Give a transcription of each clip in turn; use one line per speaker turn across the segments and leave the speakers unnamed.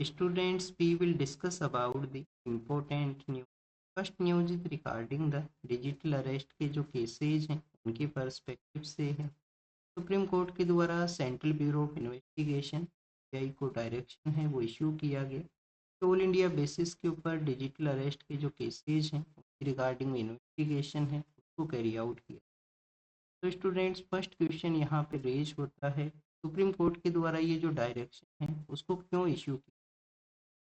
Students, we will discuss about the important news. First news is regarding the digital arrest के जो cases हैं उनके perspective से है। सुप्रीम कोर्ट के द्वारा central bureau of investigation CBI को डायरेक्शन है वो इशू किया गया कि ऑल इंडिया बेसिस के ऊपर डिजिटल अरेस्ट के जो केसेज हैं उनकी रिगार्डिंग इन्वेस्टिगेशन है उसको कैरी आउट किया। तो स्टूडेंट्स, फर्स्ट क्वेश्चन यहाँ पे रेज होता है, सुप्रीम कोर्ट के द्वारा ये जो डायरेक्शन है उसको क्यों इशू किया,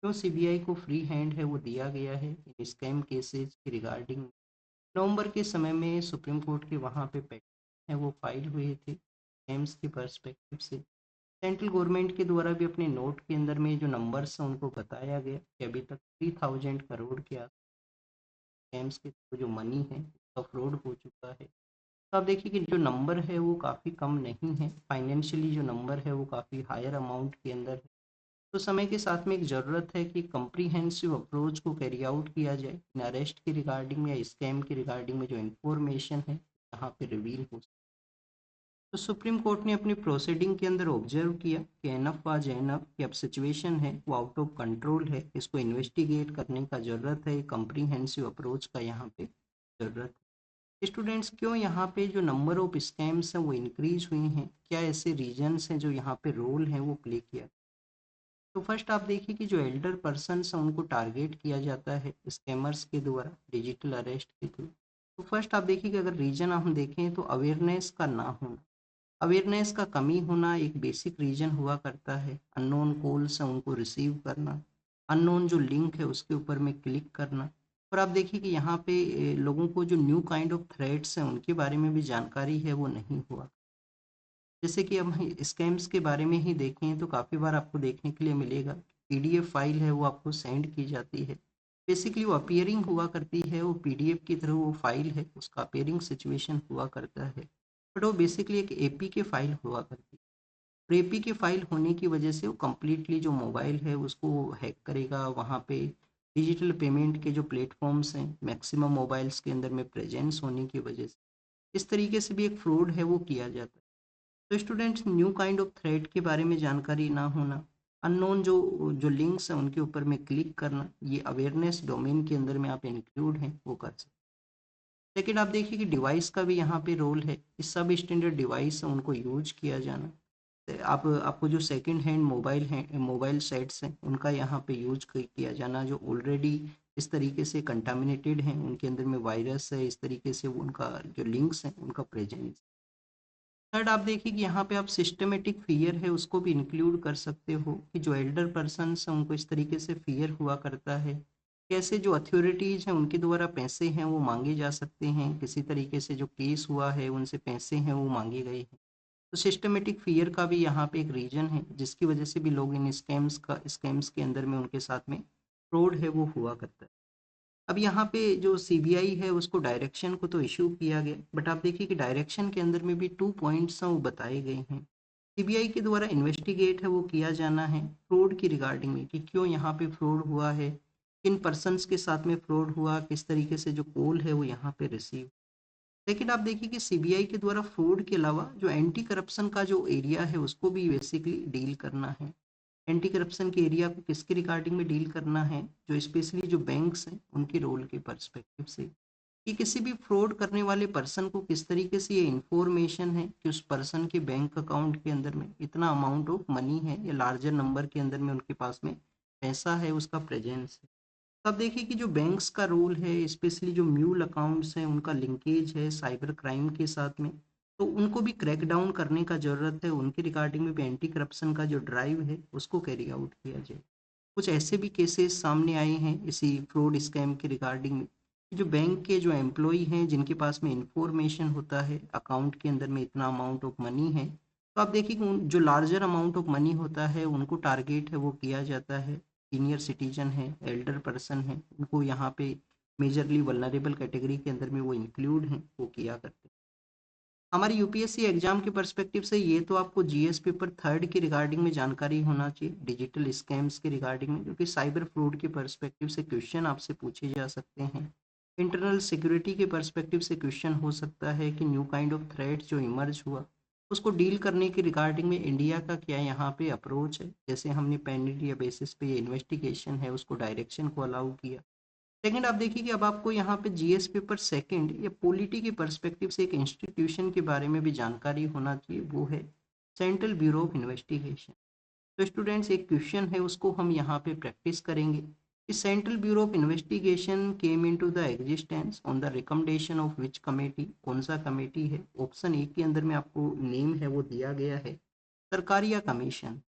क्यों सीबीआई को फ्री हैंड है वो दिया गया है इन स्कैम केसेस के रिगार्डिंग। नवंबर के समय में सुप्रीम कोर्ट के वहाँ पे पेटिशन है वो फाइल हुए थे स्कैम्स के पर्सपेक्टिव से। सेंट्रल गवर्नमेंट के द्वारा भी अपने नोट के अंदर में जो नंबर्स हैं उनको बताया गया कि अभी तक 3000 करोड़ के स्कैम्स के थ्रू जो मनी है उसका फ्रॉड हो चुका है। तो आप देखिए कि जो नंबर है वो काफ़ी कम नहीं है, फाइनेंशियली जो नंबर है वो काफ़ी हायर अमाउंट के अंदर है। तो समय के साथ में एक ज़रूरत है कि कम्प्रीहेंसिव अप्रोच को कैरी आउट किया जाए इन अरेस्ट के रिगार्डिंग में या स्कैम के रिगार्डिंग में जो इन्फॉर्मेशन है यहाँ पे रिवील हो। तो सुप्रीम कोर्ट ने अपनी प्रोसीडिंग के अंदर ऑब्जर्व किया कि एनफ वाज एनफ, कि अब सिचुएशन है वो आउट ऑफ कंट्रोल है, इसको इन्वेस्टिगेट करने का ज़रूरत है, कम्प्रीहेंसिव अप्रोच का यहाँ पे ज़रूरत है। स्टूडेंट्स, क्यों यहाँ पे जो नंबर ऑफ स्कैम्स हैं वो इंक्रीज हुई हैं, क्या ऐसे रीजन्स हैं जो यहाँ पे रोल हैं वो प्ले किया। तो फर्स्ट आप देखिए कि जो एल्डर पर्सन्स हैं उनको टारगेट किया जाता है स्कैमर्स के द्वारा डिजिटल अरेस्ट के थ्रू। तो फर्स्ट आप देखिए कि अगर रीजन हम देखें तो अवेयरनेस का ना होना, अवेयरनेस का कमी होना एक बेसिक रीजन हुआ करता है। अननोन कॉल्स हैं उनको रिसीव करना, अननोन जो लिंक है उसके ऊपर में क्लिक करना। और आप देखिए कि यहाँ पे लोगों को जो न्यू काइंड ऑफ थ्रेट्स हैं उनके बारे में भी जानकारी है वो नहीं हुआ। जैसे कि हम स्कैम्स के बारे में ही देखें तो काफ़ी बार आपको देखने के लिए मिलेगा पीडीएफ फाइल है वो आपको सेंड की जाती है। बेसिकली वो अपीयरिंग हुआ करती है, वो पीडीएफ की तरह वो फाइल है उसका अपीयरिंग सिचुएशन हुआ करता है, बट वो बेसिकली एक एपी के फाइल हुआ करती है। और एपी के फाइल होने की वजह से वो कम्प्लीटली जो मोबाइल है उसको हैक करेगा। वहाँ पे डिजिटल पेमेंट के जो प्लेटफॉर्म्स हैं मैक्सिमम मोबाइल्स के अंदर में प्रेजेंस होने की वजह से इस तरीके से भी एक फ्रॉड है वो किया जाता है। तो students, new kind of threat के बारे में जानकारी ना होना, अननोन जो जो लिंक्स हैं उनके ऊपर में क्लिक करना, ये अवेयरनेस डोमेन के अंदर में आप इंक्लूड हैं वो कर सकते। लेकिन आप देखिए कि डिवाइस का भी यहाँ पे रोल है, इस सब स्टैंडर्ड डिवाइस हैं उनको यूज किया जाना। आप आपको जो सेकंड हैंड मोबाइल हैं, मोबाइल सेट्स हैं उनका यहाँ पे यूज किया जाना जो ऑलरेडी इस तरीके से कंटामिनेटेड हैं, उनके अंदर में वायरस है, इस तरीके से उनका जो लिंक्स हैं उनका प्रेजेंस। थर्ड आप देखिए कि यहाँ पे आप सिस्टमेटिक फियर है उसको भी इंक्लूड कर सकते हो कि जो एल्डर पर्सन हैं उनको इस तरीके से फियर हुआ करता है, कैसे जो अथॉरिटीज़ हैं उनके द्वारा पैसे हैं वो मांगे जा सकते हैं, किसी तरीके से जो केस हुआ है उनसे पैसे हैं वो मांगे गए हैं। तो सिस्टमेटिक फियर का भी यहाँ पे एक रीजन है जिसकी वजह से भी लोग इन स्कैम्स के अंदर में उनके साथ में फ्रॉड है वो हुआ करता है। अब यहाँ पे जो सीबीआई है उसको डायरेक्शन को तो इशू किया गया, बट आप देखिए कि डायरेक्शन के अंदर में भी 2 पॉइंट्स हैं वो बताए गए हैं। सीबीआई के द्वारा इन्वेस्टिगेट है वो किया जाना है फ्रॉड की रिगार्डिंग में कि क्यों यहाँ पे फ्रॉड हुआ है, किन पर्सन्स के साथ में फ्रॉड हुआ, किस तरीके से जो कॉल है वो यहाँ पे रिसीव। लेकिन आप देखिए कि सीबीआई के द्वारा फ्रॉड के अलावा जो एंटी करप्शन का जो एरिया है उसको भी बेसिकली डील करना है। एंटी करप्शन के एरिया को किसके रिगार्डिंग में डील करना है, जो स्पेशली जो बैंक्स हैं उनके रोल के पर्सपेक्टिव से, कि किसी भी फ्रॉड करने वाले पर्सन को किस तरीके से ये इंफॉर्मेशन है कि उस पर्सन के बैंक अकाउंट के अंदर में इतना अमाउंट ऑफ मनी है या लार्जर नंबर के अंदर में उनके पास में पैसा है उसका प्रेजेंस है। तब देखिए कि जो बैंक्स का रोल है स्पेशली जो म्यूल अकाउंट्स हैं उनका लिंकेज है साइबर क्राइम के साथ में, तो उनको भी क्रैक डाउन करने का ज़रूरत है, उनके रिगार्डिंग में भी एंटी करप्शन का जो ड्राइव है उसको कैरी आउट किया जाए। कुछ ऐसे भी केसेस सामने आए हैं इसी फ्रॉड स्कैम के रिगार्डिंग में, जो बैंक के जो एम्प्लॉय हैं जिनके पास में इंफॉर्मेशन होता है अकाउंट के अंदर में इतना अमाउंट ऑफ मनी है, तो आप देखिए कि जो लार्जर अमाउंट ऑफ मनी होता है उनको टारगेट है वो किया जाता है। सीनियर सिटीजन है, एल्डर पर्सन है, उनको यहाँ पे मेजरली वल्नरेबल कैटेगरी के अंदर में वो इंक्लूड हैं वो किया करते हैं। हमारी यूपीएससी एग्जाम के पर्सपेक्टिव से ये तो आपको जीएस पेपर थर्ड की रिगार्डिंग में जानकारी होना चाहिए डिजिटल स्कैम्स के रिगार्डिंग में, क्योंकि साइबर फ्रॉड के पर्सपेक्टिव से क्वेश्चन आपसे पूछे जा सकते हैं। इंटरनल सिक्योरिटी के पर्सपेक्टिव से क्वेश्चन हो सकता है कि न्यू काइंड ऑफ थ्रेट जो इमर्ज हुआ उसको डील करने के रिगार्डिंग में इंडिया का क्या यहाँ पे अप्रोच है, जैसे हमने पैन इंडिया बेसिस पे ये इन्वेस्टिगेशन है उसको डायरेक्शन को अलाउ किया। सेकंड आप देखिए कि अब आपको यहाँ पे जीएस पेपर सेकंड या पॉलिटी के पर्सपेक्टिव से एक इंस्टीट्यूशन के बारे में भी जानकारी होना चाहिए, वो है सेंट्रल ब्यूरो ऑफ इन्वेस्टिगेशन। तो स्टूडेंट्स एक क्वेश्चन है उसको हम यहाँ पे प्रैक्टिस करेंगे कि central bureau of investigation came into the existence on the recommendation of which committee, कौन सा कमेटी है। ऑप्शन ए के अंदर में आपको नेम है वो दिया गया है सरकारिया कमीशन।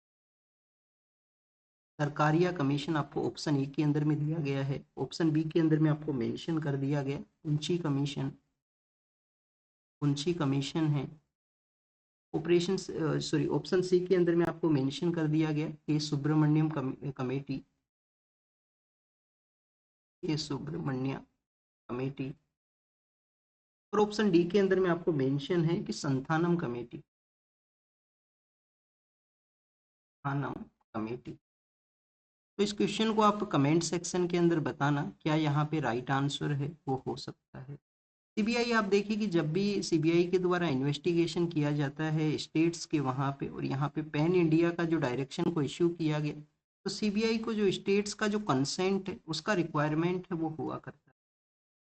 सरकारिया कमीशन आपको ऑप्शन ए के अंदर में दिया गया है। ऑप्शन बी के अंदर में आपको मेंशन कर दिया गया उंची कमीशन, उंची कमीशन है। ऑपरेशन सॉरी ऑप्शन सी के अंदर में आपको मेंशन कर दिया गया कि सुब्रमण्यम कमेटी, ये सुब्रमण्य कमेटी। और ऑप्शन डी के अंदर में आपको मेंशन है कि संथानम कमेटी, संथानम कमेटी। तो इस क्वेश्चन को आप कमेंट सेक्शन के अंदर बताना क्या यहाँ पे राइट आंसर है वो हो सकता है। सीबीआई आप देखिए कि जब भी सीबीआई के द्वारा इन्वेस्टिगेशन किया जाता है स्टेट्स के वहाँ पे, और यहाँ पे पैन इंडिया का जो डायरेक्शन को इश्यू किया गया, तो सीबीआई को जो स्टेट्स का जो कंसेंट है उसका रिक्वायरमेंट है वो हुआ करता है।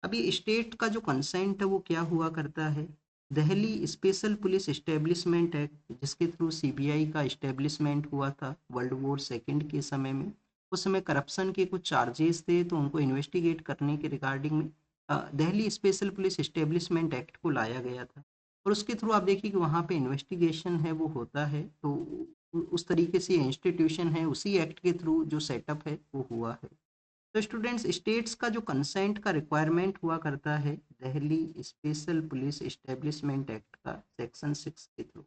अभी स्टेट का जो कंसेंट है वो क्या हुआ करता है, Delhi special police establishment act, जिसके थ्रू सीबीआई का एस्टेब्लिशमेंट हुआ था वर्ल्ड वॉर सेकेंड के समय में। उस समय करप्शन के कुछ चार्जेस थे तो उनको इन्वेस्टिगेट करने के रिगार्डिंग में Delhi special police establishment act को लाया गया था। और उसके थ्रू आप देखिए कि वहाँ पे इन्वेस्टिगेशन है वो होता है, तो उस तरीके से इंस्टीट्यूशन है उसी एक्ट के थ्रू जो सेटअप है वो हुआ है। तो स्टूडेंट्स स्टेट्स का जो कंसेंट का रिक्वायरमेंट हुआ करता है Delhi special police establishment act का सेक्शन 6 के थ्रू।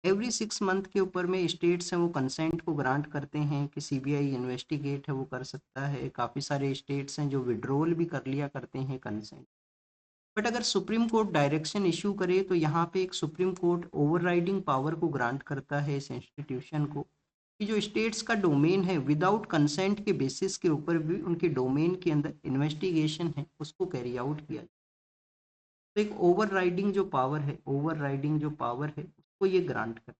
एवरी 6 मंथ के ऊपर में स्टेट्स हैं वो कंसेंट को ग्रांट करते हैं कि सीबीआई इन्वेस्टिगेट है वो कर सकता है। काफ़ी सारे स्टेट्स हैं जो विड्रॉल भी कर लिया करते हैं कंसेंट। बट अगर सुप्रीम कोर्ट डायरेक्शन इशू करे तो यहाँ पे एक सुप्रीम कोर्ट ओवरराइडिंग पावर को ग्रांट करता है इस इंस्टीट्यूशन को कि जो स्टेट्स का डोमेन है विदाउट कंसेंट के बेसिस के ऊपर भी उनके डोमेन के अंदर इन्वेस्टिगेशन है उसको कैरी आउट किया जाए। तो एक ओवरराइडिंग जो पावर है, ओवरराइडिंग जो पावर है उसको ये ग्रांट कर।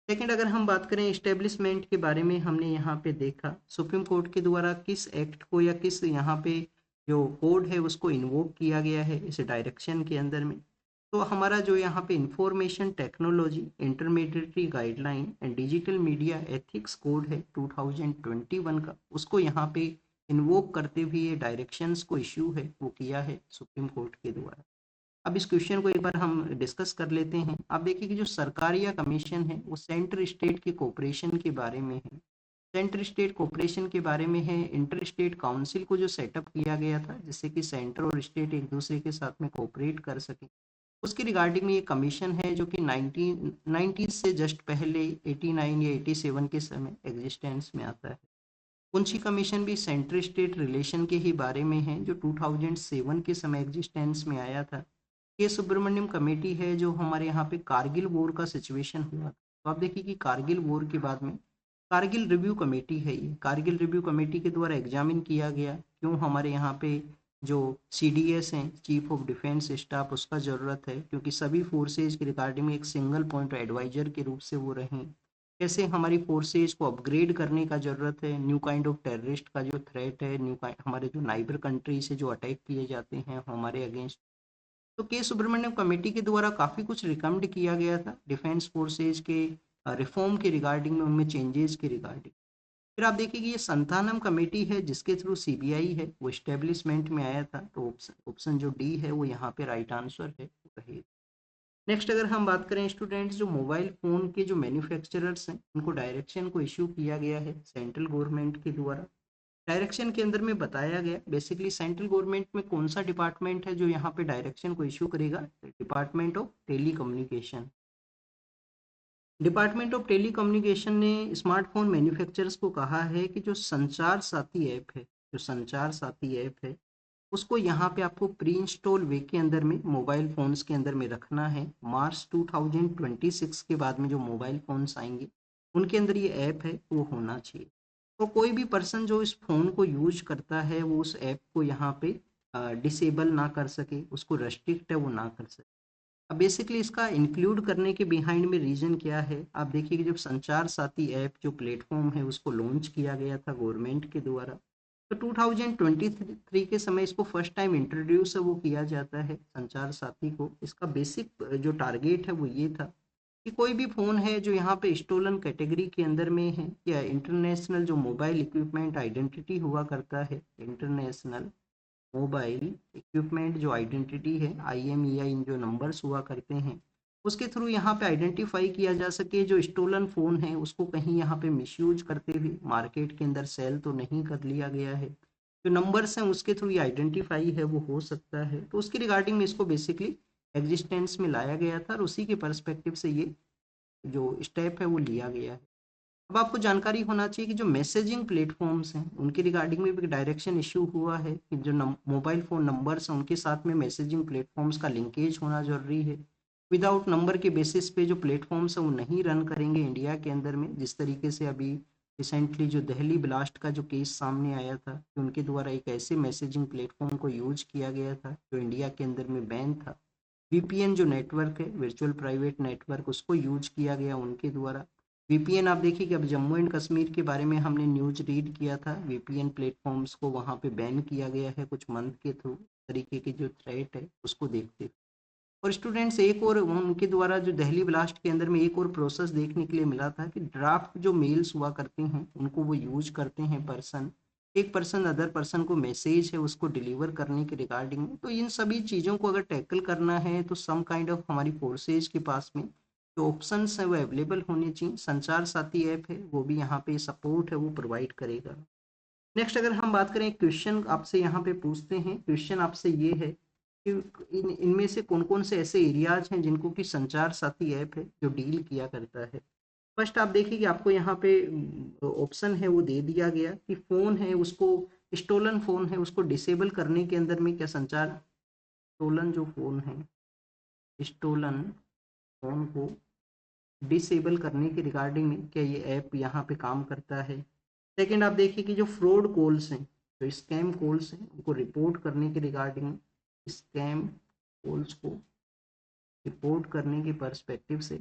सेकंड अगर हम बात करें इस्टेब्लिशमेंट के बारे में, हमने यहाँ पे देखा सुप्रीम कोर्ट के द्वारा किस एक्ट को या किस यहाँ पे जो कोड है उसको इन्वोक किया गया है इस डायरेक्शन के अंदर में। तो हमारा जो यहाँ पे information technology intermediary guideline and digital media ethics code है 2021 का, उसको यहाँ पे इन्वोक करते हुए ये डायरेक्शंस को इश्यू है वो किया है सुप्रीम कोर्ट के द्वारा। अब इस क्वेश्चन को एक बार हम डिस्कस कर लेते हैं। आप देखिए कि जो सरकारिया कमीशन है वो सेंटर स्टेट के कोऑपरेशन के बारे में है, सेंटर स्टेट कोऑपरेशन के बारे में है। इंटर स्टेट काउंसिल को जो सेटअप किया गया था जिससे कि सेंटर और स्टेट एक दूसरे के साथ में कोऑपरेट कर सके, उसकी रिगार्डिंग में ये कमीशन है जो कि 1990 से जस्ट पहले 89 या 87 के समय एग्जिस्टेंस में आता है। पुंछी कमीशन भी सेंटर स्टेट रिलेशन के ही बारे में है जो 2007 के समय एग्जिस्टेंस में आया था। के सुब्रमण्यम कमेटी है जो हमारे यहाँ पे कारगिल वॉर का सिचुएशन हुआ था, तो आप देखिए कि कारगिल वॉर के बाद में कारगिल रिव्यू कमेटी है, ये कारगिल रिव्यू कमेटी के द्वारा एग्जामिन किया गया क्यों हमारे यहाँ पे जो सीडीएस हैं चीफ ऑफ डिफेंस स्टाफ उसका ज़रूरत है, क्योंकि सभी फोर्सेज के रिगार्डिंग में एक सिंगल पॉइंट एडवाइजर के रूप से वो रहें। कैसे हमारी फोर्सेज को अपग्रेड करने का ज़रूरत है, न्यू काइंड ऑफ टेररिस्ट का जो थ्रेट है, न्यू हमारे जो नाइबर कंट्री से जो अटैक किए जाते हैं हमारे अगेंस्ट। तो के सुब्रमण्यम कमेटी के द्वारा काफ़ी कुछ रिकमेंड किया गया था डिफेंस फोर्सेज के रिफॉर्म के रिगार्डिंग में, उनमें चेंजेस के रिगार्डिंग। फिर आप देखिए कि ये संथानम कमेटी है जिसके थ्रू सीबीआई है वो इस्टेब्लिशमेंट में आया था, तो ऑप्शन जो डी है वो यहाँ पे राइट आंसर है रहेगा। नेक्स्ट अगर हम बात करें स्टूडेंट्स, जो मोबाइल फ़ोन के जो मैन्युफैक्चरर्स हैं उनको डायरेक्शन को इशू किया गया है सेंट्रल गवर्नमेंट के द्वारा। डायरेक्शन के अंदर में बताया गया बेसिकली सेंट्रल गवर्नमेंट में कौन सा डिपार्टमेंट है जो यहाँ पे डायरेक्शन को इशू करेगा, department of telecommunication. Department of telecommunication ने स्मार्टफोन मैन्युफैक्चरर्स को कहा है कि जो संचार साथी ऐप है, जो संचार साथी ऐप है उसको यहाँ पे आपको प्री इंस्टॉल वे के अंदर में मोबाइल फ़ोन्स के अंदर में रखना है। मार्च 2026 के बाद में जो मोबाइल फ़ोन्स आएंगे उनके अंदर ये ऐप है वो होना चाहिए। तो कोई भी पर्सन जो इस फ़ोन को यूज करता है वो उस ऐप को यहाँ पे डिसेबल ना कर सके, उसको रेस्ट्रिक्ट है वो ना कर सके। अब बेसिकली इसका इंक्लूड करने के बिहाइंड में रीजन क्या है, आप देखिए कि जब संचार साथी ऐप जो प्लेटफॉर्म है उसको लॉन्च किया गया था गवर्नमेंट के द्वारा, तो 2023 के समय इसको फर्स्ट टाइम इंट्रोड्यूस वो किया जाता है संचार साथी को। इसका बेसिक जो टारगेट है वो ये था कि कोई भी फ़ोन है जो यहाँ पे स्टोलन कैटेगरी के अंदर में है, या इंटरनेशनल जो मोबाइल इक्विपमेंट आइडेंटिटी हुआ करता है, इंटरनेशनल मोबाइल इक्विपमेंट जो आइडेंटिटी है, IMEI जो नंबर्स हुआ करते हैं, उसके थ्रू यहाँ पे आइडेंटिफाई किया जा सके जो स्टोलन फ़ोन है उसको कहीं यहाँ पे मिसयूज करते हुए मार्केट के अंदर सेल तो नहीं कर लिया गया है, जो नंबर्स हैं उसके थ्रू ये आइडेंटिफाई है वो हो सकता है। तो उसके रिगार्डिंग में इसको बेसिकली एग्जिस्टेंस में लाया गया था और उसी के परस्पेक्टिव से ये जो स्टेप है वो लिया गया है। अब आपको जानकारी होना चाहिए कि जो मैसेजिंग प्लेटफॉर्म्स हैं उनके रिगार्डिंग में भी डायरेक्शन इशू हुआ है कि जो मोबाइल फ़ोन नंबर्स हैं उनके साथ में मैसेजिंग प्लेटफॉर्म्स का लिंकेज होना जरूरी है। विदाउट नंबर के बेसिस पे जो प्लेटफॉर्म्स हैं वो नहीं रन करेंगे इंडिया के अंदर में, जिस तरीके से अभी रिसेंटली जो दिल्ली ब्लास्ट का जो केस सामने आया था कि उनके द्वारा एक ऐसे मैसेजिंग प्लेटफॉर्म को यूज किया गया था जो इंडिया के अंदर में बैन था। VPN जो नेटवर्क है, वर्चुअल प्राइवेट नेटवर्क, उसको यूज किया गया उनके द्वारा। VPN आप देखिए कि अब जम्मू एंड कश्मीर के बारे में हमने न्यूज रीड किया था, VPN प्लेटफॉर्म्स को वहाँ पे बैन किया गया है कुछ मंथ के थ्रू, तरीके की जो थ्रेट है उसको देखते हुए। और स्टूडेंट्स एक और उनके द्वारा जो दिल्ली ब्लास्ट के अंदर में एक और प्रोसेस देखने के लिए मिला था कि ड्राफ्ट जो मेल्स हुआ करते हैं उनको वो यूज करते हैं पर्सन, एक पर्सन अदर पर्सन को मैसेज है उसको डिलीवर करने के रिगार्डिंग में। तो इन सभी चीज़ों को अगर टैकल करना है तो सम काइंड ऑफ हमारी फोर्सेज के पास में जो ऑप्शंस हैं वो अवेलेबल होने चाहिए। संचार साथी ऐप है वो भी यहाँ पे सपोर्ट है वो प्रोवाइड करेगा। नेक्स्ट अगर हम बात करें, क्वेश्चन आपसे यहाँ पे पूछते हैं, क्वेश्चन आपसे ये है कि इनमें से कौन कौन से ऐसे एरियाज हैं जिनको कि संचार साथी ऐप है जो डील किया करता है। फर्स्ट आप देखिए कि आपको यहाँ पे ऑप्शन है वो दे दिया गया कि फ़ोन है उसको, स्टोलन फ़ोन है उसको डिसेबल करने के अंदर में क्या संचार, स्टोलन जो फ़ोन है, स्टोलन फ़ोन को डिसेबल करने के रिगार्डिंग में क्या ये ऐप यहाँ पे काम करता है। सेकंड आप देखिए कि जो फ्रॉड कॉल्स हैं, जो स्कैम कॉल्स हैं उनको रिपोर्ट करने के रिगार्डिंग में, स्कैम कॉल्स को रिपोर्ट करने के पर्सपेक्टिव से।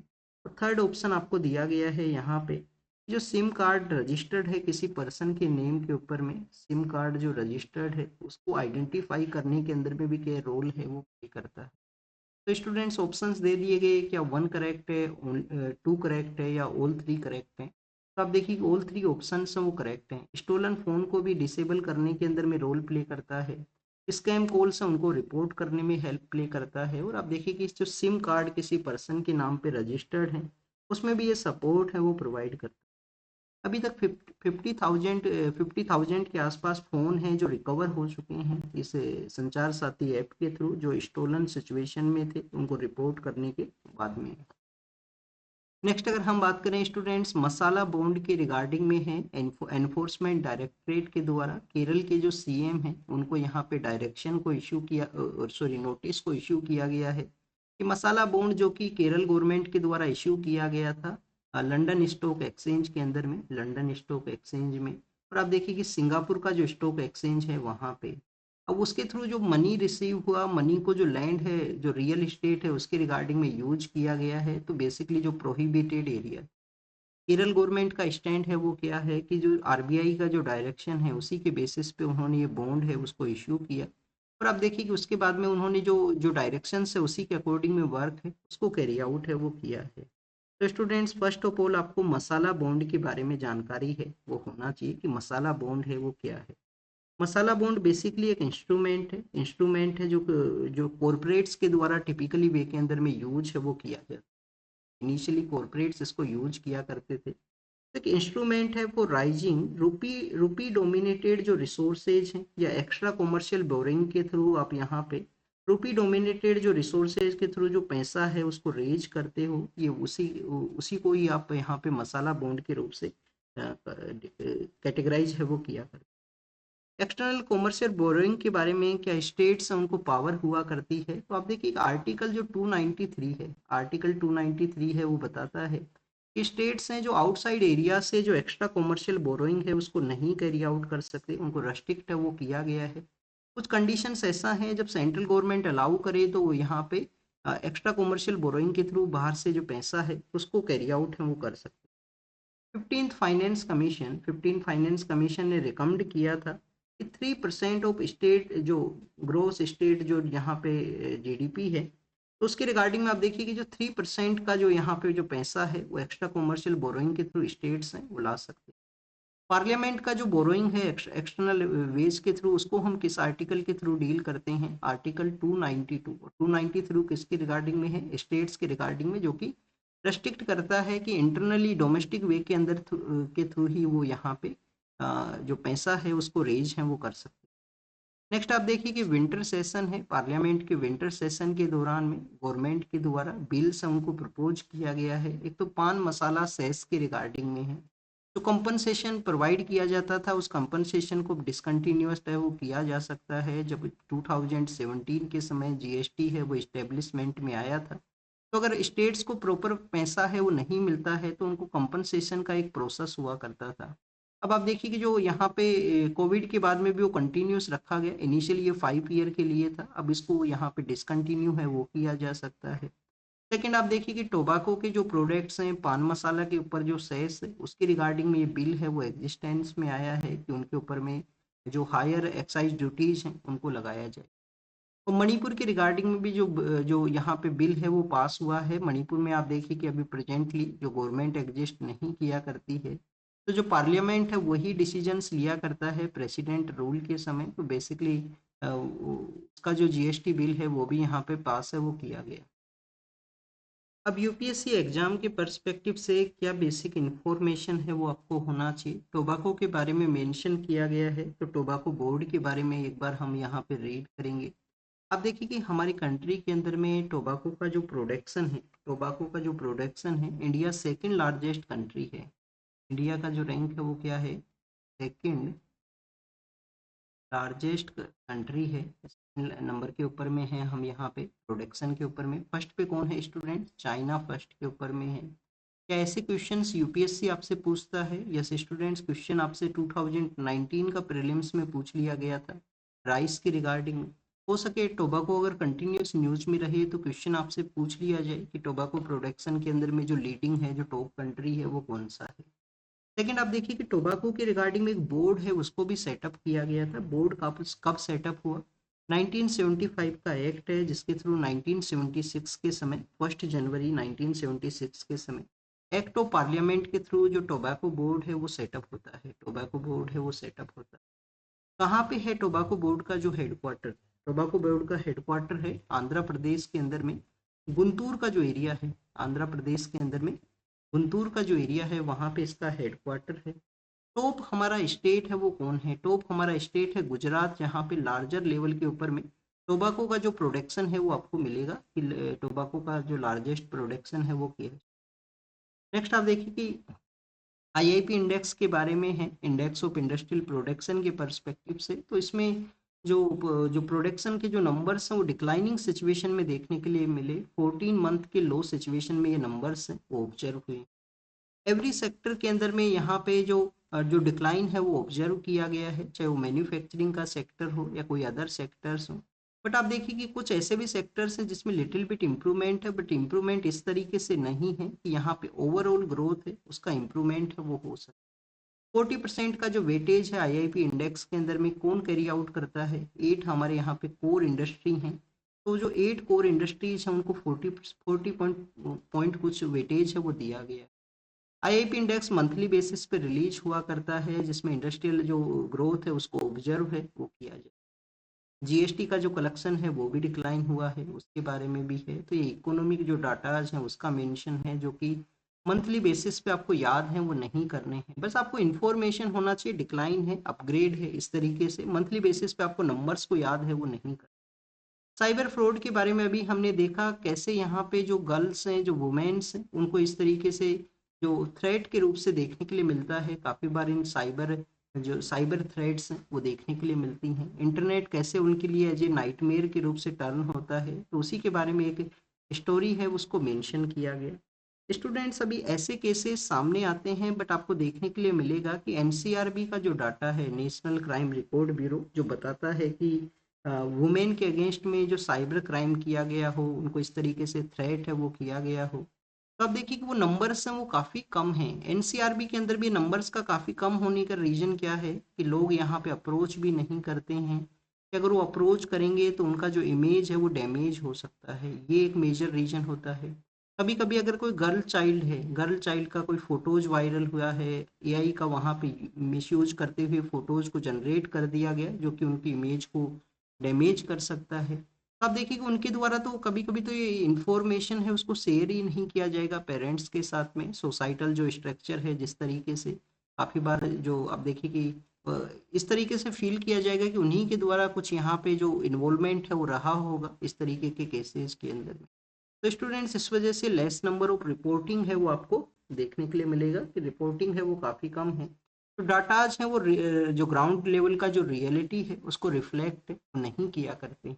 और थर्ड ऑप्शन आपको दिया गया है यहाँ पे, जो सिम कार्ड रजिस्टर्ड है किसी पर्सन के नेम के ऊपर में, सिम कार्ड जो रजिस्टर्ड है उसको आइडेंटिफाई करने के अंदर में भी क्या रोल है वो प्ले करता है। तो स्टूडेंट्स ऑप्शंस दे दिए गए, क्या वन करेक्ट है, टू करेक्ट है, या ऑल थ्री करेक्ट है। तो आप देखिए ऑल थ्री ऑप्शंस हैं वो करेक्ट हैं। स्टोलन फ़ोन को भी डिसेबल करने के अंदर में रोल प्ले करता है, स्कैम कॉल्स हैं उनको रिपोर्ट करने में हेल्प प्ले करता है, और आप देखिए कि इस जो सिम कार्ड किसी पर्सन के नाम पे रजिस्टर्ड है उसमें भी ये सपोर्ट है वो प्रोवाइड करता है। अभी तक 50,000 के आसपास फ़ोन हैं जो रिकवर हो चुके हैं इस संचार साथी ऐप के थ्रू, जो स्टोलन सिचुएशन में थे उनको रिपोर्ट करने के बाद में। नेक्स्ट अगर हम बात करें स्टूडेंट्स, मसाला बॉन्ड के रिगार्डिंग में है, एनफोर्समेंट डायरेक्टरेट के द्वारा केरल के जो CM हैं उनको यहाँ पे डायरेक्शन को इशू किया, सॉरी नोटिस को इशू किया गया है कि मसाला बॉन्ड जो कि केरल गवर्नमेंट के द्वारा इशू किया गया था लंदन स्टॉक एक्सचेंज के अंदर में, लंदन स्टॉक एक्सचेंज में, और आप देखिए कि सिंगापुर का जो स्टॉक एक्सचेंज है वहाँ पे, अब उसके थ्रू जो मनी रिसीव हुआ, मनी को जो लैंड है जो रियल इस्टेट है उसके रिगार्डिंग में यूज किया गया है। तो बेसिकली जो प्रोहिबिटेड एरिया, केरल गवर्नमेंट का स्टैंड है वो क्या है कि जो RBI का जो डायरेक्शन है उसी के बेसिस पे उन्होंने ये बॉन्ड है उसको इश्यू किया, और आप देखिए कि उसके बाद में उन्होंने जो जो डायरेक्शन है उसी के अकॉर्डिंग में वर्क है उसको कैरी आउट है वो किया है। तो स्टूडेंट्स फर्स्ट ऑफ ऑल आपको मसाला बॉन्ड के बारे में जानकारी है वो होना चाहिए कि मसाला बॉन्ड है वो क्या है। मसाला बॉन्ड बेसिकली एक इंस्ट्रूमेंट है जो जो कॉरपोरेट्स के द्वारा टिपिकली वे के अंदर में यूज है वो किया जाता है। इनिशियली कॉरपोरेट्स इसको यूज किया करते थे। एक इंस्ट्रूमेंट है फॉर राइजिंग रूपी डोमिनेटेड जो रिसोर्सेज हैं, या एक्स्ट्रा कॉमर्शियल बोरिंग के थ्रू आप यहाँ पे रूपी डोमिनेटेड जो रिसोर्सेज के थ्रू जो पैसा है उसको रेज करते हो, ये उसी उसी को ही आप यहाँ पे मसाला बॉन्ड के रूप से कैटेगराइज है वो किया करते। एक्सटर्नल कॉमर्शियल बोरोइंग के बारे में क्या स्टेट्स हैं उनको पावर हुआ करती है, तो आप देखिए आर्टिकल जो 293 है, आर्टिकल 293 है वो बताता है कि स्टेट्स हैं जो आउटसाइड एरिया से जो एक्स्ट्रा कॉमर्शियल बोरोइंग है उसको नहीं कैरी आउट कर सकते, उनको रेस्ट्रिक्ट है वो किया गया है। कुछ कंडीशंस ऐसा है जब सेंट्रल गवर्नमेंट अलाउ करे तो वो यहाँ पे एक्स्ट्रा कॉमर्शियल बोरोइंग के थ्रू बाहर से जो पैसा है उसको कैरी आउट है वो कर सकते हैं। 15th फाइनेंस कमीशन ने रिकमेंड किया था कि 3% ऑफ स्टेट जो ग्रोस स्टेट जो यहाँ पे जीडीपी है, तो उसके रिगार्डिंग में आप देखिए कि जो 3% का जो यहाँ पे जो पैसा है वो एक्स्ट्रा कॉमर्शियल बोरोइंग के थ्रू स्टेट्स हैं वो ला सकते हैं। पार्लियामेंट का जो बोरोइंग है एक्सटर्नल वेज के थ्रू, उसको हम किस आर्टिकल के थ्रू डील करते हैं, आर्टिकल 292। 290 थ्रू किसके रिगार्डिंग में है, स्टेट्स के रिगार्डिंग में, जो कि रेस्ट्रिक्ट करता है कि इंटरनली डोमेस्टिक वे के अंदर के थ्रू ही वो यहाँ पे जो पैसा है उसको रेज है वो कर सकते हैं। नेक्स्ट आप देखिए कि विंटर सेशन है, पार्लियामेंट के विंटर सेशन के दौरान में गवर्नमेंट के द्वारा बिल्स उनको प्रपोज किया गया है। एक तो पान मसाला सेस के रिगार्डिंग में है, जो कंपनसेशन प्रोवाइड किया जाता था उस कंपनसेशन को डिसकंटिन्यूस है वो किया जा सकता है। जब 2017 के समय जीएसटी है वो इस्टेब्लिशमेंट में आया था, तो अगर स्टेट्स को प्रॉपर पैसा है वो नहीं मिलता है तो उनको कंपनसेशन का एक प्रोसेस हुआ करता था। अब आप देखिए कि जो यहाँ पे कोविड के बाद में भी वो कंटिन्यूस रखा गया, इनिशियली ये 5 ईयर के लिए था, अब इसको यहाँ पे डिसकंटिन्यू है वो किया जा सकता है। सेकंड आप देखिए कि टोबाको के जो प्रोडक्ट्स हैं, पान मसाला के ऊपर जो सेस है उसके रिगार्डिंग में ये बिल है वो एग्जिस्टेंस में आया है कि उनके ऊपर में जो हायर एक्साइज ड्यूटीज हैं उनको लगाया जाए। और मणिपुर के रिगार्डिंग में भी जो यहाँ पे बिल है वो पास हुआ है। मणिपुर में आप देखिए कि अभी प्रेजेंटली जो गवर्नमेंट एग्जिस्ट नहीं किया करती है, तो जो पार्लियामेंट है वही डिसीजंस लिया करता है प्रेसिडेंट रूल के समय। तो बेसिकली उसका जो जीएसटी बिल है वो भी यहाँ पे पास है वो किया गया। अब यूपीएससी एग्जाम के पर्सपेक्टिव से क्या बेसिक इन्फॉर्मेशन है वो आपको होना चाहिए, टोबाको के बारे में मेंशन किया गया है। तो टोबाको बोर्ड के बारे में एक बार हम यहाँ पे रीड करेंगे। आप देखिए कि हमारी कंट्री के अंदर में टोबाको का जो प्रोडक्शन है, टोबाको का जो प्रोडक्शन है, इंडिया सेकंड लार्जेस्ट कंट्री है। इंडिया का जो रैंक है वो क्या है, सेकंड लार्जेस्ट कंट्री है। नंबर के ऊपर में है हम यहाँ पे प्रोडक्शन के ऊपर में। फर्स्ट पे कौन है स्टूडेंट, चाइना फर्स्ट के ऊपर में है। क्या ऐसे क्वेश्चंस यूपीएससी आपसे पूछता है? यस स्टूडेंट्स, क्वेश्चन आपसे 2019 का प्रीलिम्स में पूछ लिया गया था राइस के रिगार्डिंग। हो सके टोबाको अगर कंटिन्यूस न्यूज में रहे तो क्वेश्चन आपसे पूछ लिया जाए कि टोबाको प्रोडक्शन के अंदर में जो लीडिंग है, जो टॉप कंट्री है वो कौन सा है। लेकिन आप देखिए कि टोबाको के रिगार्डिंग में एक बोर्ड है उसको भी सेटअप किया गया था। बोर्ड कब सेटअप हुआ, 1975 का एक्ट है जिसके थ्रू 1976 के समय, 1 जनवरी 1976 के समय एक्ट ऑफ पार्लियामेंट के थ्रू जो टोबाको बोर्ड है वो सेटअप होता है। टोबाको बोर्ड है वो सेटअप होता है। कहाँ पे है टोबाको बोर्ड का जो हेडक्वार्टर, टोबाको बोर्ड का हेडक्वार्टर है आंध्र प्रदेश के अंदर में गुंटूर का जो एरिया है, आंध्र प्रदेश के अंदर में गुंटूर का जो एरिया है वहाँ पे इसका हेडक्वार्टर है। टॉप हमारा स्टेट है वो कौन है, टॉप हमारा स्टेट है गुजरात, जहाँ पे लार्जर लेवल के ऊपर में टोबाको का जो प्रोडक्शन है वो आपको मिलेगा कि टोबाको का जो लार्जेस्ट प्रोडक्शन है वो क्या है। नेक्स्ट आप देखिए कि आईआईपी इंडेक्स के बारे में है, इंडेक्स ऑफ इंडस्ट्रियल प्रोडक्शन के पर्सपेक्टिव से। तो इसमें जो जो प्रोडक्शन के जो नंबर्स हैं वो डिक्लाइनिंग सिचुएशन में देखने के लिए मिले। 14 मंथ के लो सिचुएशन में ये नंबर्स हैं वो ऑब्जर्व हुए। एवरी सेक्टर के अंदर में यहाँ पे जो डिक्लाइन है वो ऑब्जर्व किया गया है, चाहे वो मैन्युफैक्चरिंग का सेक्टर हो या कोई अदर सेक्टर्स हो। बट आप देखिए कि कुछ ऐसे भी सेक्टर्स हैं जिसमें लिटिल बिट इम्प्रूवमेंट है, बट इम्प्रूवमेंट इस तरीके से नहीं है कि यहाँ पे ओवरऑल ग्रोथ है उसका इम्प्रूवमेंट है वो हो सके। 40% का जो वेटेज है आईआईपी इंडेक्स के अंदर में कौन कैरी आउट करता है, 8 हमारे यहाँ पे कोर इंडस्ट्री हैं। तो जो 8 कोर इंडस्ट्रीज हैं उनको 40 पॉइंट कुछ वेटेज है वो दिया गया है। आईआईपी इंडेक्स मंथली बेसिस पे रिलीज हुआ करता है जिसमें इंडस्ट्रियल जो ग्रोथ है उसको ऑब्जर्व है वो किया जाए। जीएसटी का जो कलेक्शन है वो भी डिक्लाइन हुआ है उसके बारे में भी है। तो ये इकोनॉमिक जो डाटाज हैं उसका मेंशन है जो कि मंथली बेसिस पे आपको याद है वो नहीं करने हैं, बस आपको इन्फॉर्मेशन होना चाहिए डिक्लाइन है अपग्रेड है, इस तरीके से मंथली बेसिस पे आपको नंबर्स को याद है वो नहीं कर। साइबर फ्रॉड के बारे में अभी हमने देखा कैसे यहाँ पे जो गर्ल्स हैं, जो वुमेन्स हैं, उनको इस तरीके से जो थ्रेट के रूप से देखने के लिए मिलता है। काफ़ी बार इन साइबर थ्रेट्स हैं वो देखने के लिए मिलती हैं। इंटरनेट कैसे उनके लिए एज ए नाइटमेयर के रूप से टर्न होता है, तो उसी के बारे में एक स्टोरी है उसको मेंशन किया गया। स्टूडेंट्स अभी ऐसे केसेस सामने आते हैं बट आपको देखने के लिए मिलेगा कि एनसीआरबी का जो डाटा है, नेशनल क्राइम रिकॉर्ड ब्यूरो, जो बताता है कि वुमेन के अगेंस्ट में जो साइबर क्राइम किया गया हो, उनको इस तरीके से थ्रेट है वो किया गया हो, तो आप देखिए कि वो नंबर्स हैं वो काफ़ी कम हैं। एनसीआरबी के अंदर भी नंबर्स का काफ़ी कम होने का रीज़न क्या है कि लोग यहाँ पे अप्रोच भी नहीं करते हैं, कि अगर वो अप्रोच करेंगे तो उनका जो इमेज है वो डैमेज हो सकता है, ये एक मेजर रीज़न होता है। कभी कभी अगर कोई गर्ल चाइल्ड है, गर्ल चाइल्ड का कोई फोटोज वायरल हुआ है, एआई का वहाँ पे मिसयूज करते हुए फोटोज को जनरेट कर दिया गया जो कि उनकी इमेज को डैमेज कर सकता है, तो आप देखिए कि उनके द्वारा तो कभी कभी तो ये इंफॉर्मेशन है उसको शेयर ही नहीं किया जाएगा पेरेंट्स के साथ में। सोसाइटल जो स्ट्रक्चर है जिस तरीके से काफ़ी बार जो आप देखिए कि इस तरीके से फील किया जाएगा कि उन्हीं के द्वारा कुछ यहाँ पे जो इन्वॉल्वमेंट है वो रहा होगा इस तरीके के केसेस के अंदर में। तो स्टूडेंट्स इस वजह से लेस नंबर ऑफ रिपोर्टिंग है वो आपको देखने के लिए मिलेगा कि रिपोर्टिंग है वो काफ़ी कम है। तो डाटाज है वो जो ग्राउंड लेवल का जो रियलिटी है उसको रिफ्लेक्ट नहीं किया करते।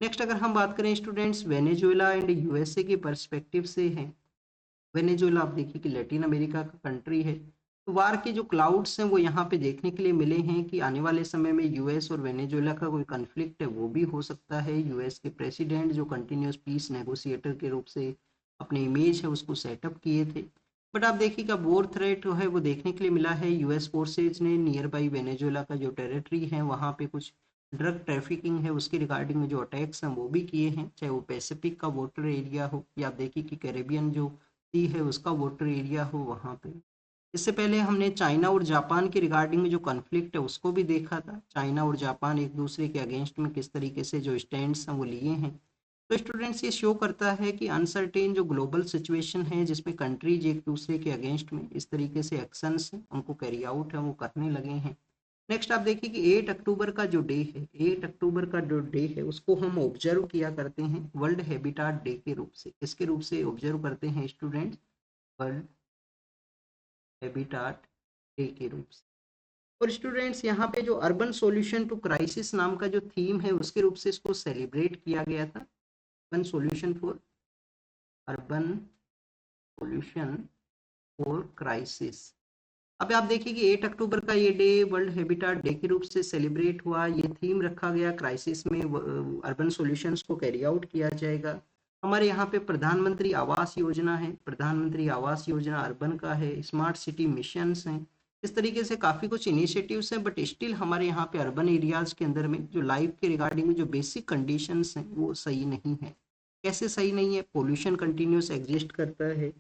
नेक्स्ट अगर हम बात करें स्टूडेंट्स वेनेजुएला एंड यूएसए के पर्सपेक्टिव से है। वेनेजुएला आप देखिए कि लैटिन अमेरिका का कंट्री है, तो वार के जो क्लाउड्स हैं वो यहाँ पे देखने के लिए मिले हैं कि आने वाले समय में यूएस और वेनेजुएला का कोई कन्फ्लिक्ट है वो भी हो सकता है। यूएस के प्रेसिडेंट जो कंटिन्यूस पीस नेगोशिएटर के रूप से अपने इमेज है उसको सेटअप किए थे, बट आप देखिए कि वॉर थ्रेट जो है वो देखने के लिए मिला है। यूएस फोर्सेज ने नियर बाई वेनेजुएला का जो टेरिटरी है वहाँ पे कुछ ड्रग ट्रैफिकिंग है उसके रिगार्डिंग में जो अटैक्स हैं वो भी किए हैं, चाहे वो पैसिफिक का वाटर एरिया हो या आप देखिए कि कैरेबियन जो सी है उसका वाटर एरिया हो वहाँ पे। इससे पहले हमने चाइना और जापान के रिगार्डिंग में जो कॉन्फ्लिक्ट है उसको भी देखा था, चाइना और जापान एक दूसरे के अगेंस्ट में किस तरीके से जो स्टैंड्स हैं वो लिए हैं। तो स्टूडेंट्स ये शो करता है कि अनसर्टेन जो ग्लोबल सिचुएशन है जिसमें कंट्रीज एक दूसरे के अगेंस्ट में इस तरीके से एक्शंस उनको कैरी आउट है वो करने लगे हैं। नेक्स्ट आप देखिए कि 8 अक्टूबर का जो डे है, 8 अक्टूबर का जो डे है उसको हम ऑब्जर्व किया करते हैं वर्ल्ड हैबिटाट डे के रूप से। किसके रूप से ऑब्जर्व करते हैं स्टूडेंट्स? वर्ल्ड हैबिटाट डे के रूप से। और स्टूडेंट्स यहाँ पे जो अर्बन सॉल्यूशन टू क्राइसिस नाम का जो थीम है उसके रूप से इसको सेलिब्रेट किया गया था। Urban solution for urban solution for crisis. अब आप देखिए कि 8 अक्टूबर का ये डे वर्ल्ड हैबिटाट डे के रूप से सेलिब्रेट हुआ, ये थीम रखा गया क्राइसिस में अर्बन सॉल्यूशंस को कैरी आउट किया जाएगा। हमारे यहाँ पे प्रधानमंत्री आवास योजना है, प्रधानमंत्री आवास योजना अर्बन का है, स्मार्ट सिटी मिशंस हैं, इस तरीके से काफ़ी कुछ इनिशिएटिव्स हैं, बट स्टिल हमारे यहाँ पे अर्बन एरियाज के अंदर में जो लाइफ के रिगार्डिंग में जो बेसिक कंडीशंस हैं वो सही नहीं है। कैसे सही नहीं है? पोल्यूशन कंटिन्यूस एग्जिस्ट करता है।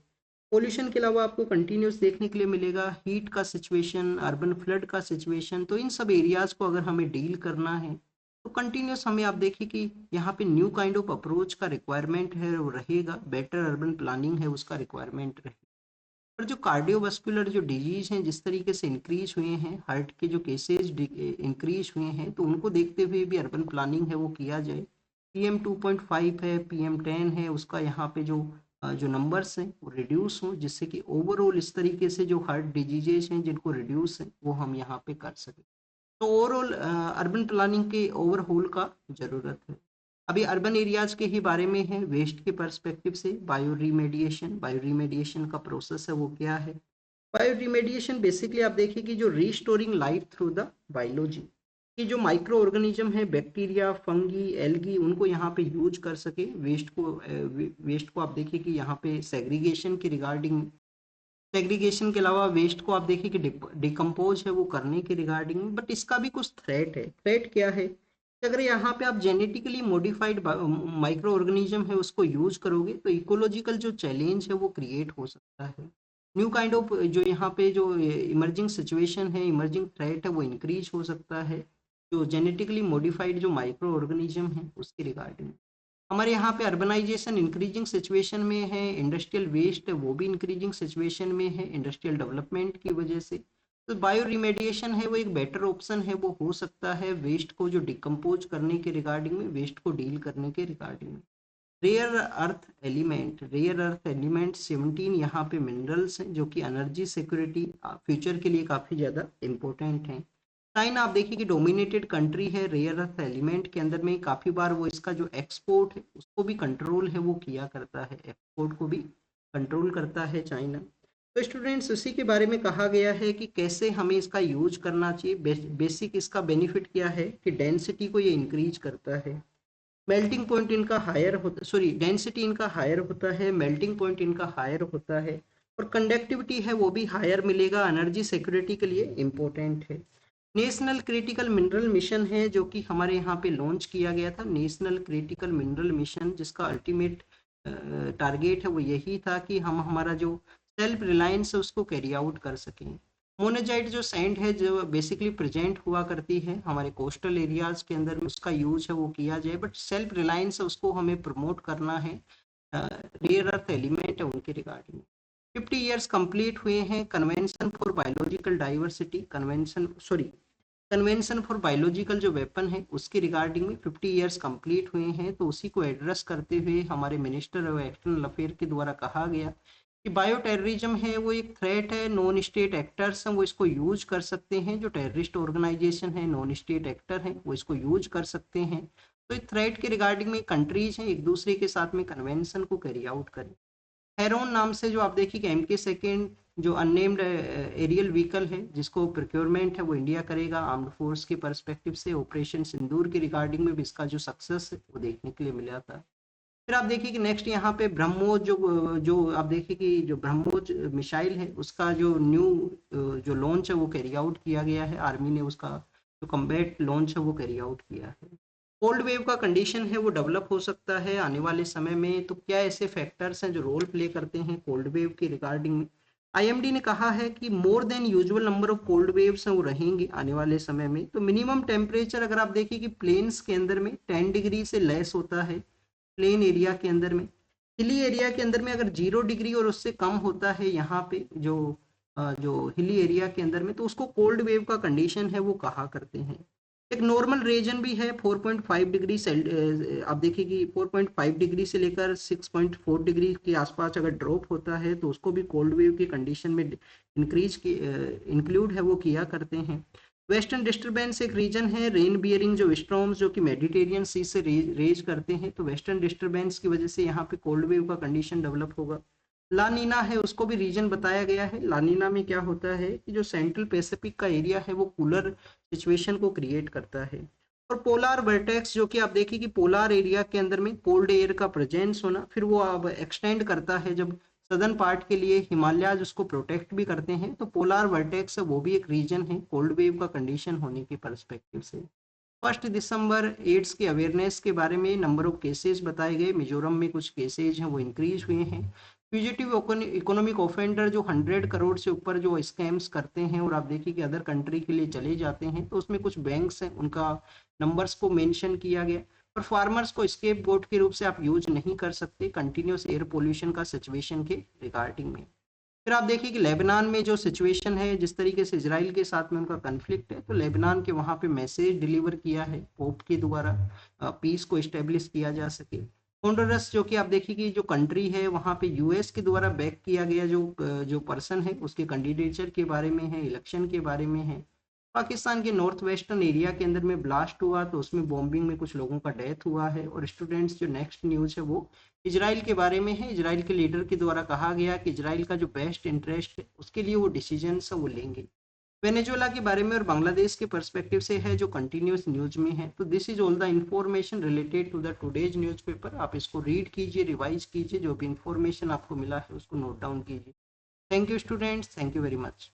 पोल्यूशन के अलावा आपको कंटिन्यूस देखने के लिए मिलेगा हीट का सिचुएशन, अर्बन फ्लड का सिचुएशन। तो इन सब एरियाज को अगर हमें डील करना है तो कंटिन्यूस हमें आप देखिए कि यहाँ पे न्यू काइंड ऑफ अप्रोच का रिक्वायरमेंट है वो रहेगा, बेटर अर्बन प्लानिंग है उसका रिक्वायरमेंट रहेगा। और जो कार्डियोवास्कुलर जो डिजीज हैं जिस तरीके से इंक्रीज हुए हैं, हार्ट के जो केसेज इंक्रीज हुए हैं, तो उनको देखते हुए भी अर्बन प्लानिंग है वो किया जाए। PM2.5 है, PM10 है, उसका यहाँ पे जो नंबर्स हैं वो रिड्यूस हों जिससे कि ओवरऑल इस तरीके से जो हार्ट डिजीजेज हैं जिनको रिड्यूस है वो हम यहाँ पे कर सकें। तो ओवरऑल अर्बन प्लानिंग के ओवरहोल का ज़रूरत है। अभी अर्बन एरियाज के ही बारे में है वेस्ट के पर्सपेक्टिव से। बायो रिमेडिएशन का प्रोसेस है वो क्या है? बायो रिमेडिएशन बेसिकली आप देखिए कि जो restoring life through the biology, कि जो माइक्रो ऑर्गेनिज्म है, बैक्टीरिया, फंगी, एल्गी, उनको यहाँ पे यूज कर सके वेस्ट को आप देखिए कि यहाँ पे सेग्रीगेशन के रिगार्डिंग, सेग्रीगेशन के अलावा वेस्ट को आप देखिए कि डिकम्पोज है वो करने के रिगार्डिंग। बट इसका भी कुछ थ्रेट है। थ्रेट क्या है कि अगर यहाँ पे आप जेनेटिकली मॉडिफाइड माइक्रो ऑर्गेनिज्म है उसको यूज करोगे तो इकोलॉजिकल जो चैलेंज है वो क्रिएट हो सकता है। न्यू काइंड ऑफ जो यहाँ पे जो इमर्जिंग सिचुएशन है, इमर्जिंग थ्रेट है वो इंक्रीज हो सकता है जो जेनेटिकली मॉडिफाइड जो माइक्रो ऑर्गेनिज्म है उसके रिगार्डिंग। हमारे यहाँ पे अर्बनाइजेशन इंक्रीजिंग सिचुएशन में है, इंडस्ट्रियल वेस्ट वो भी इंक्रीजिंग सिचुएशन में है इंडस्ट्रियल डेवलपमेंट की वजह से। तो बायो रिमेडिएशन है वो एक बेटर ऑप्शन है वो हो सकता है वेस्ट को जो डिकम्पोज करने के रिगार्डिंग में, वेस्ट को डील करने के रिगार्डिंग में। रेयर अर्थ एलिमेंट 17 यहाँ पे मिनरल्स हैं जो कि एनर्जी सिक्योरिटी फ्यूचर के लिए काफ़ी ज़्यादा इम्पोर्टेंट हैं। चाइना आप देखिए कि डोमिनेटेड कंट्री है रेयर अर्थ एलिमेंट के अंदर में, काफ़ी बार वो इसका जो एक्सपोर्ट है उसको भी कंट्रोल है वो किया करता है, एक्सपोर्ट को भी कंट्रोल करता है चाइना। तो स्टूडेंट्स उसी के बारे में कहा गया है कि कैसे हमें इसका यूज करना चाहिए। बेसिक इसका बेनिफिट क्या है कि डेंसिटी को ये इंक्रीज करता है, मेल्टिंग पॉइंट इनका हायर होता, सॉरी डेंसिटी इनका हायर होता है, मेल्टिंग पॉइंट इनका हायर होता है, और कंडक्टिविटी है वो भी हायर मिलेगा, एनर्जी सिक्योरिटी के लिए इम्पोर्टेंट है। नेशनल क्रिटिकल मिनरल मिशन है जो कि हमारे यहाँ पे लॉन्च किया गया था, नेशनल क्रिटिकल मिनरल मिशन, जिसका अल्टीमेट टारगेट है वो यही था कि हम हमारा जो सेल्फ रिलायंस है उसको कैरी आउट कर सकें। मोनेजाइट जो सैंड है जो बेसिकली प्रेजेंट हुआ करती है हमारे कोस्टल एरियाज के अंदर में, उसका यूज है वो किया जाए, बट सेल्फ रिलायंस है उसको हमें प्रमोट करना है। रेयर अर्थ एलिमेंट है उनके रिगार्डिंग 50 ईयर्स कंप्लीट हुए हैं। Convention for biological diversity, convention for biological जो वेपन है उसके रिगार्डिंग में 50 ईयर्स कंप्लीट हुए हैं। तो उसी को एड्रेस करते हुए हमारे मिनिस्टर ऑफ एक्सटर्नल अफेयर के द्वारा कहा गया कि बायो टेररिज्म है वो एक थ्रेट है, नॉन स्टेट एक्टर्स हैं वो इसको यूज कर सकते हैं, जो टेररिस्ट ऑर्गेनाइजेशन है नॉन स्टेट एक्टर हैं वो इसको यूज कर सकते हैं। तो इस थ्रेट के रिगार्डिंग में कंट्रीज हैं एक दूसरे के साथ में कन्वेंशन को कैरी आउट करें। हेरोन नाम से जो आप देखिए कि MK2 जो अननेम्ड एरियल व्हीकल है जिसको प्रोक्योरमेंट है वो इंडिया करेगा आर्म्ड फोर्स के पर्सपेक्टिव से। ऑपरेशन सिंदूर के रिगार्डिंग में भी इसका जो सक्सेस है वो देखने के लिए मिला था। फिर आप देखिए कि नेक्स्ट यहाँ पे ब्रह्मोस जो जो आप देखिए कि जो ब्रह्मोस मिसाइल है उसका जो न्यू जो लॉन्च है वो कैरी आउट किया गया है, आर्मी ने उसका जो कम्बैट लॉन्च है वो कैरी आउट किया है। कोल्ड वेव का कंडीशन है वो डेवलप हो सकता है आने वाले समय में, तो क्या ऐसे फैक्टर्स हैं जो रोल प्ले करते हैं कोल्ड वेव के रिगार्डिंग में। IMD ने कहा है कि more than usual number of cold waves हैं वो रहेंगे आने वाले समय में। तो मिनिमम टेम्परेचर अगर आप देखिए कि प्लेन्स के अंदर में 10 डिग्री से लेस होता है, प्लेन एरिया के अंदर में। हिली एरिया के अंदर में अगर 0 डिग्री और उससे कम होता है यहाँ पे जो हिली एरिया के अंदर में, तो उसको कोल्ड वेव का कंडीशन है वो कहा करते हैं। एक नॉर्मल रीजन भी है 4.5 डिग्री आप देखिए कि 4.5 डिग्री से लेकर 6.4 डिग्री के आसपास अगर ड्रॉप होता है तो उसको भी कोल्ड वेव की कंडीशन में इंक्लूड है वो किया करते हैं। वेस्टर्न डिस्टर्बेंस एक रीजन है, रेन बियरिंग जो स्टॉर्म्स जो कि मेडिटेरियन सी से रेज करते हैं, तो वेस्टर्न डिस्टर्बेंस की वजह से यहाँ पे कोल्ड वेव का कंडीशन डेवलप होगा। लानीना है उसको भी रीजन बताया गया है। लानीना में क्या होता है कि जो सेंट्रल पैसिफिक का एरिया है वो कूलर सिचुएशन को क्रिएट करता है। और पोलार वर्टेक्स जो कि आप देखिए कि पोलार एरिया के अंदर में कोल्ड एयर का प्रेजेंस होना, फिर वो अब एक्सटेंड करता है जब सदर्न पार्ट के लिए हिमालयाज उसको प्रोटेक्ट भी करते हैं, तो पोलार वर्टेक्स वो भी एक रीजन है कोल्ड वेव का कंडीशन होने के परस्पेक्टिव से। 1 दिसंबर एड्स के अवेयरनेस के बारे में नंबर ऑफ केसेस बताए गए, मिजोरम में कुछ केसेज हैं वो इंक्रीज हुए हैं। फ्यूजिटिव इकोनॉमिक ऑफेंडर जो 100 करोड़ से ऊपर जो स्कैम्स करते हैं और आप देखिए कि अदर कंट्री के लिए चले जाते हैं, तो उसमें कुछ बैंक्स हैं उनका नंबर्स को मेंशन किया गया। और फार्मर्स को स्केप गोट के रूप से आप यूज नहीं कर सकते कंटिन्यूस एयर पोल्यूशन का सिचुएशन के रिगार्डिंग में। फिर आप देखिए कि लेबनान में जो सिचुएशन है, जिस तरीके से इजराइल के साथ में उनका कन्फ्लिक्ट है, तो लेबनान के वहाँ पे मैसेज डिलीवर किया है पोप के द्वारा, पीस को इस्टेब्लिश किया जा सके। होंडुरस जो कि आप देखिए कि जो कंट्री है वहाँ पे US के द्वारा बैक किया गया जो पर्सन है उसके कैंडिडेचर के बारे में है, इलेक्शन के बारे में है। पाकिस्तान के नॉर्थ वेस्टर्न एरिया के अंदर में ब्लास्ट हुआ तो उसमें बॉम्बिंग में कुछ लोगों का डेथ हुआ है। और स्टूडेंट्स जो नेक्स्ट न्यूज़ है वो इजराइल के बारे में है। इजराइल के लीडर के द्वारा कहा गया कि इजराइल का जो बेस्ट इंटरेस्ट है उसके लिए वो डिसीजन है वो लेंगे। वेनेजुएला के बारे में और बांग्लादेश के पर्सपेक्टिव से है जो कंटिन्यूस न्यूज में है। तो this is all the information related to the today's newspaper. आप इसको रीड कीजिए, रिवाइज कीजिए, जो भी इंफॉर्मेशन आपको मिला है उसको नोट डाउन कीजिए। Thank you students, thank you very much.